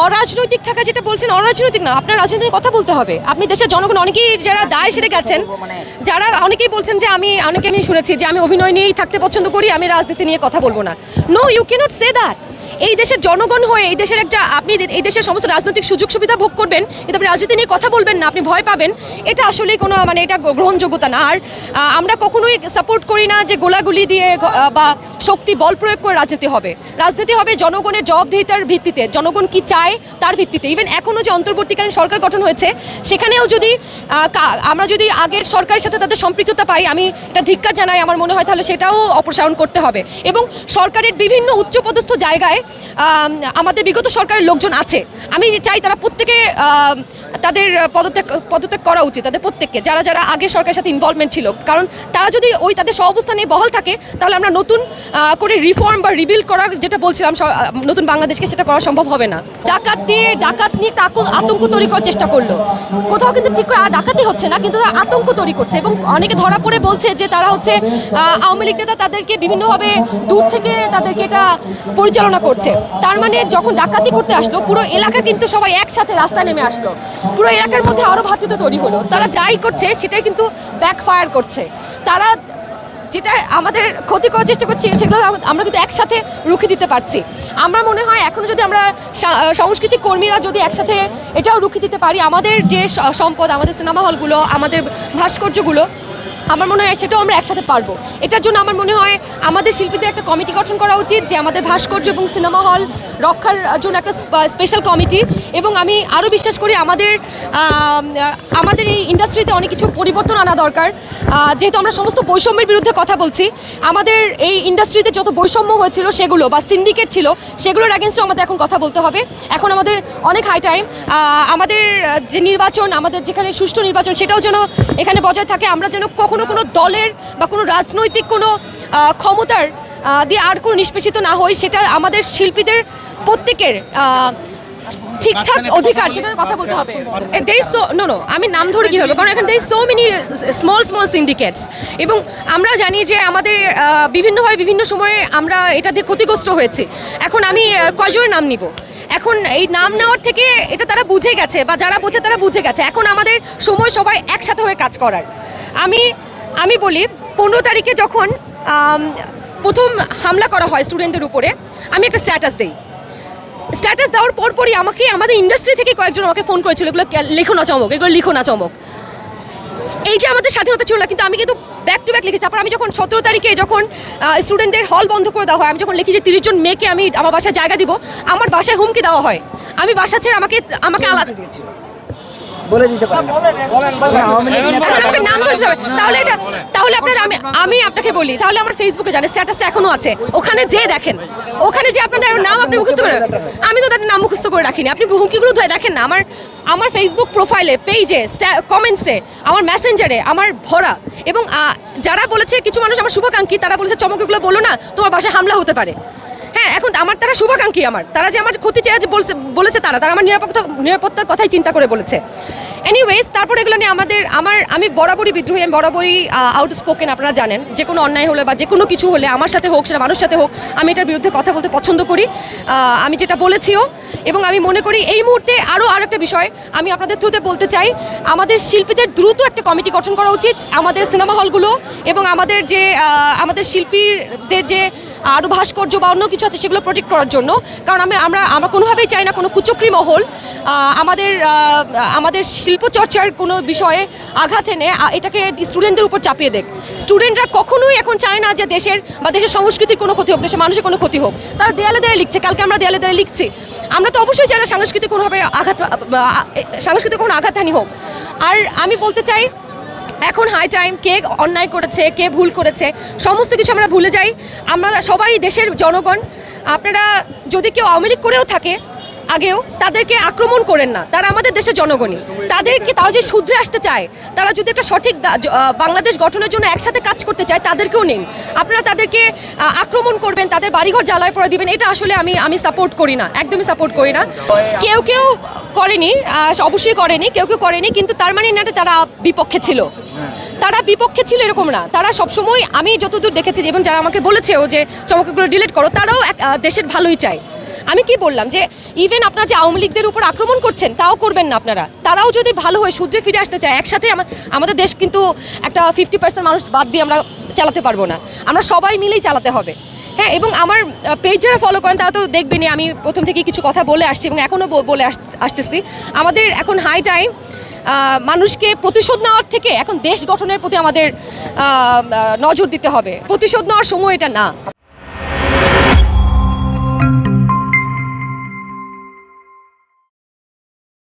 অরাজনৈতিক থাকা যেটা বলছেন, অরাজনৈতিক না, আপনার রাজনীতির কথা বলতে হবে। আপনি দেশের জনগণ অনেকেই যারা দায় সেরে গেছেন, যারা অনেকেই বলছেন যে আমি শুনেছি যে আমি অভিনয় নিয়েই থাকতে পছন্দ করি, আমি রাজনীতি নিয়ে কথা বলবো না। No, you can't say that. এই দেশের জনগণ হয়ে এই দেশের আপনি এই দেশের সমস্ত রাজনৈতিক সুযোগ সুবিধা ভোগ করবেন, কিন্তু আপনি রাজনীতি নিয়ে কথা বলবেন না, আপনি ভয় পাবেন, এটা আসলে কোনো এটা গ্রহণযোগ্যতা না। আর আমরা কখনোই সাপোর্ট করি না যে গোলাগুলি দিয়ে বা শক্তি বল প্রয়োগ করে রাজনীতি হবে। রাজনীতি হবে জনগণের জবাবদিহিতার ভিত্তিতে, জনগণ কি চায় তার ভিত্তিতে। ইভেন এখনও যে অন্তর্বর্তীকালীন সরকার গঠন হয়েছে, সেখানেও যদি আমরা যদি আগের সরকারের সাথে তাদের সম্পৃক্ততা পাই, আমি এটা ধিক্কার জানাই, আমার মনে হয় তাহলে সেটাও অপসারণ করতে হবে। এবং সরকারের বিভিন্ন উচ্চপদস্থ জায়গায় আমাদের বিগত সরকারের লোকজন আছে, আমি চাই তারা প্রত্যেকে তাদের পদত্যাগ করা উচিত, তাদের প্রত্যেককে, যারা যারা আগের সরকারের সাথে ইনভলভমেন্ট ছিল। কারণ তারা যদি তাদের সহাবস্থানে বহাল থাকে, তাহলে আমরা নতুন করে রিফর্ম বা রিবিল্ড করা যেটা বলছিলাম নতুন বাংলাদেশকে, সেটা করা সম্ভব হবে না। ডাকাত নিয়ে আতঙ্ক তৈরি করার চেষ্টা করলো, কোথাও কিন্তু ঠিক করে ডাকাতি হচ্ছে না, কিন্তু আতঙ্ক তৈরি করছে। এবং অনেকে ধরা পড়ে বলছে যে তারা হচ্ছে আওয়ামী লীগ নেতা, তাদেরকে বিভিন্নভাবে দূর থেকে তাদেরকে এটা পরিচালনা করছে। তার মানে যখন ডাকাতি করতে আসলো, পুরো এলাকা কিন্তু সবাই একসাথে রাস্তায় নেমে আসলো, পুরো এলাকার মধ্যে আরও ভ্রাতৃত্ব তৈরি হলো। তারা যাই করছে সেটাই কিন্তু ব্যাকফায়ার করছে। তারা যেটা আমাদের ক্ষতি করার চেষ্টা করছি, সেগুলো আমরা কিন্তু একসাথে রুখে দিতে পারছি। আমার মনে হয় এখনও যদি আমরা সাংস্কৃতিক কর্মীরা যদি একসাথে এটাও রুখে দিতে পারি, আমাদের যে সম্পদ, আমাদের সিনেমা হলগুলো, আমাদের ভাস্কর্যগুলো, আমার মনে হয় সেটাও আমরা একসাথে পারবো। এটার জন্য আমার মনে হয় আমাদের শিল্পীদের একটা কমিটি গঠন করা উচিত, যে আমাদের ভাস্কর্য এবং সিনেমা হল রক্ষার জন্য একটা স্পেশাল কমিটি। এবং আমি আরও বিশ্বাস করি আমাদের এই ইন্ডাস্ট্রিতে অনেক কিছু পরিবর্তন আনা দরকার। যেহেতু আমরা সমস্ত বৈষম্যের বিরুদ্ধে কথা বলছি, আমাদের এই ইন্ডাস্ট্রিতে যত বৈষম্য হয়েছিল সেগুলো বা সিন্ডিকেট ছিল, সেগুলোর অ্যাগেনস্টে আমাদের এখন কথা বলতে হবে। এখন আমাদের অনেক হাই টাইম, আমাদের যে নির্বাচন, আমাদের যেখানে সুষ্ঠু নির্বাচন, সেটাও যেন এখানে বজায় থাকে। আমরা যেন কখনো কোনো দলের বা কোনো রাজনৈতিক কোনো ক্ষমতার দিয়ে আর কোনো নিষ্পেষিত না হই, সেটা আমাদের শিল্পীদের প্রত্যেকের ঠিকঠাক অধিকার, সেটার কথা বলতে হবে। আমি নাম ধরে কী হবে, কারণ এখানে there is so many small syndicates, এবং আমরা জানি যে আমাদের বিভিন্নভাবে বিভিন্ন সময়ে আমরা এটা দিয়ে ক্ষতিগ্রস্ত হয়েছি। এখন আমি কয়জনের নাম নিব? এখন এই নাম নেওয়ার থেকে এটা তারা বুঝে গেছে, বা যারা বোঝে তারা বুঝে গেছে। এখন আমাদের সময় সবাই একসাথে হয়ে কাজ করার। আমি বলি 15 তারিখে যখন প্রথম হামলা করা হয় স্টুডেন্টদের উপরে, আমি একটা স্ট্যাটাস দিই। স্ট্যাটাস দেওয়ার পরপরই আমাদের ইন্ডাস্ট্রি থেকে কয়েকজন আমাকে ফোন করেছিল, এগুলো লিখো না চমক। এই যে আমাদের স্বাধীনতা ছিল না, কিন্তু আমি কিন্তু ব্যাক টু ব্যাক লিখেছি। তারপর আমি যখন 17 তারিখে যখন স্টুডেন্টদের হল বন্ধ করে দেওয়া হয়, আমি যখন লিখি যে 30 জন মেয়েকে আমি আমার বাসায় জায়গা দিব, আমার বাসায় হুমকি দেওয়া হয়। আমি বাসা ছেড়ে আমাকে আলাদা বলে দিতে পারেন, নাম ধরতে হবে। তাহলে আমি আপনাকে বলি, তাহলে আমার ফেসবুকে জানে, স্ট্যাটাসটা এখনো আছে, ওখানে যে দেখেন, ওখানে যে আপনাদের নাম আপনি মুখস্থ করে, আমি তো তাদের নাম মুখস্থ করে রাখিনি। আপনি হুমকিগুলো ধরে দেখেন না, আমার ফেসবুক প্রোফাইলে, পেজে, কমেন্টসে, আমার মেসেঞ্জারে আমার ভরা। এবং যারা বলেছে, কিছু মানুষ আমার শুভাকাঙ্ক্ষী, তারা বলেছে চমকগুলো বলো না, তোমার বাসায় হামলা হতে পারে। হ্যাঁ, এখন তারা শুভাকাঙ্ক্ষী, তারা যে আমার ক্ষতি চেয়ে বলেছে, তারা আমার নিরাপত্তার কথাই চিন্তা করে বলেছে। এনিওয়েজ, তারপর এগুলো নিয়ে আমি বরাবরই বিদ্রোহী, আমি বরাবরই আউটস্পোকেন। আপনারা জানেন, যে কোনো অন্যায় হলে বা যে কোনো কিছু হলে, আমার সাথে হোক, সেটা মানুষের সাথে হোক, আমি এটার বিরুদ্ধে কথা বলতে পছন্দ করি। আমি যেটা বলেছিও, এবং আমি মনে করি এই মুহূর্তে আরেকটা বিষয় আমি আপনাদের থ্রুতে বলতে চাই, আমাদের শিল্পীদের দ্রুত একটা কমিটি গঠন করা উচিত, আমাদের সিনেমা হলগুলো এবং আমাদের শিল্পীদের যে আরও ভাস্কর্য বা অন্য কিছু আছে, সেগুলো প্রোটেক্ট করার জন্য। কারণ আমরা কোনোভাবেই চাই না কোনো কুচক্রী মহল আমাদের শিল্পচর্চার কোনো বিষয়ে আঘাত এনে এটাকে স্টুডেন্টদের উপর চাপিয়ে দেখ। স্টুডেন্টরা কখনোই এখন চায় না যে দেশের সংস্কৃতির কোনো ক্ষতি হোক, দেশের মানুষের কোনো ক্ষতি হোক। তারা দেয়ালে লিখছে, কালকে আমরা দেয়ালে লিখছি। আমরা তো অবশ্যই চাই না সাংস্কৃতিক কোনো আঘাতহানি হোক। আর আমি বলতে চাই, এখন হাই টাইম, কে অন্যায় করেছে, কে ভুল করেছে, সমস্ত কিছু আমরা ভুলে যাই। আমরা সবাই দেশের জনগণ। আপনারা যদি কেউ আওয়ামী লীগ করেও থাকে আগেও, তাদেরকে আক্রমণ করেন না, তারা আমাদের দেশের জনগণই। তারা যদি শুধরে আসতে চায়, তারা যদি একটা সঠিক বাংলাদেশ গঠনের জন্য একসাথে কাজ করতে চায়, তাদেরকেও নিন। আপনারা তাদেরকে আক্রমণ করবেন, তাদের বাড়িঘর জ্বালায় পড়ে দিবেন, এটা আসলে আমি সাপোর্ট করি না, একদমই সাপোর্ট করি না। কেউ করেনি, অবশ্যই করেনি, কেউ করেনি, কিন্তু তার মানে না তারা বিপক্ষে ছিল। তারা বিপক্ষে ছিল এরকম না, তারা সবসময়, আমি যতদূর দেখেছি, এবং যারা আমাকে বলেছেও যে চমকগুলো ডিলিট করো, তারাও দেশের ভালোই চায়। আমি কি বললাম যে ইভেন আপনারা যে আওয়ামী লীগদের উপর আক্রমণ করছেন তাও করবেন না আপনারা, তারাও যদি ভালো হয়ে শুধরে ফিরে আসতে চায় একসাথে আমাদের দেশ কিন্তু একটা 50% মানুষ বাদ দিয়ে আমরা চালাতে পারবো না, আমরা সবাই মিলেই চালাতে হবে। হ্যাঁ, এবং আমার পেজ যারা ফলো করেন তারা তো দেখবেনই আমি প্রথম থেকে কিছু কথা বলে আসছি এবং এখনও বলে আসতেছি। আমাদের এখন হাই টাইম মানুষকে প্রতিশোধ নেওয়ার থেকে এখন দেশ গঠনের প্রতি আমাদের নজর দিতে হবে। প্রতিশোধ নেওয়ার সময় এটা না।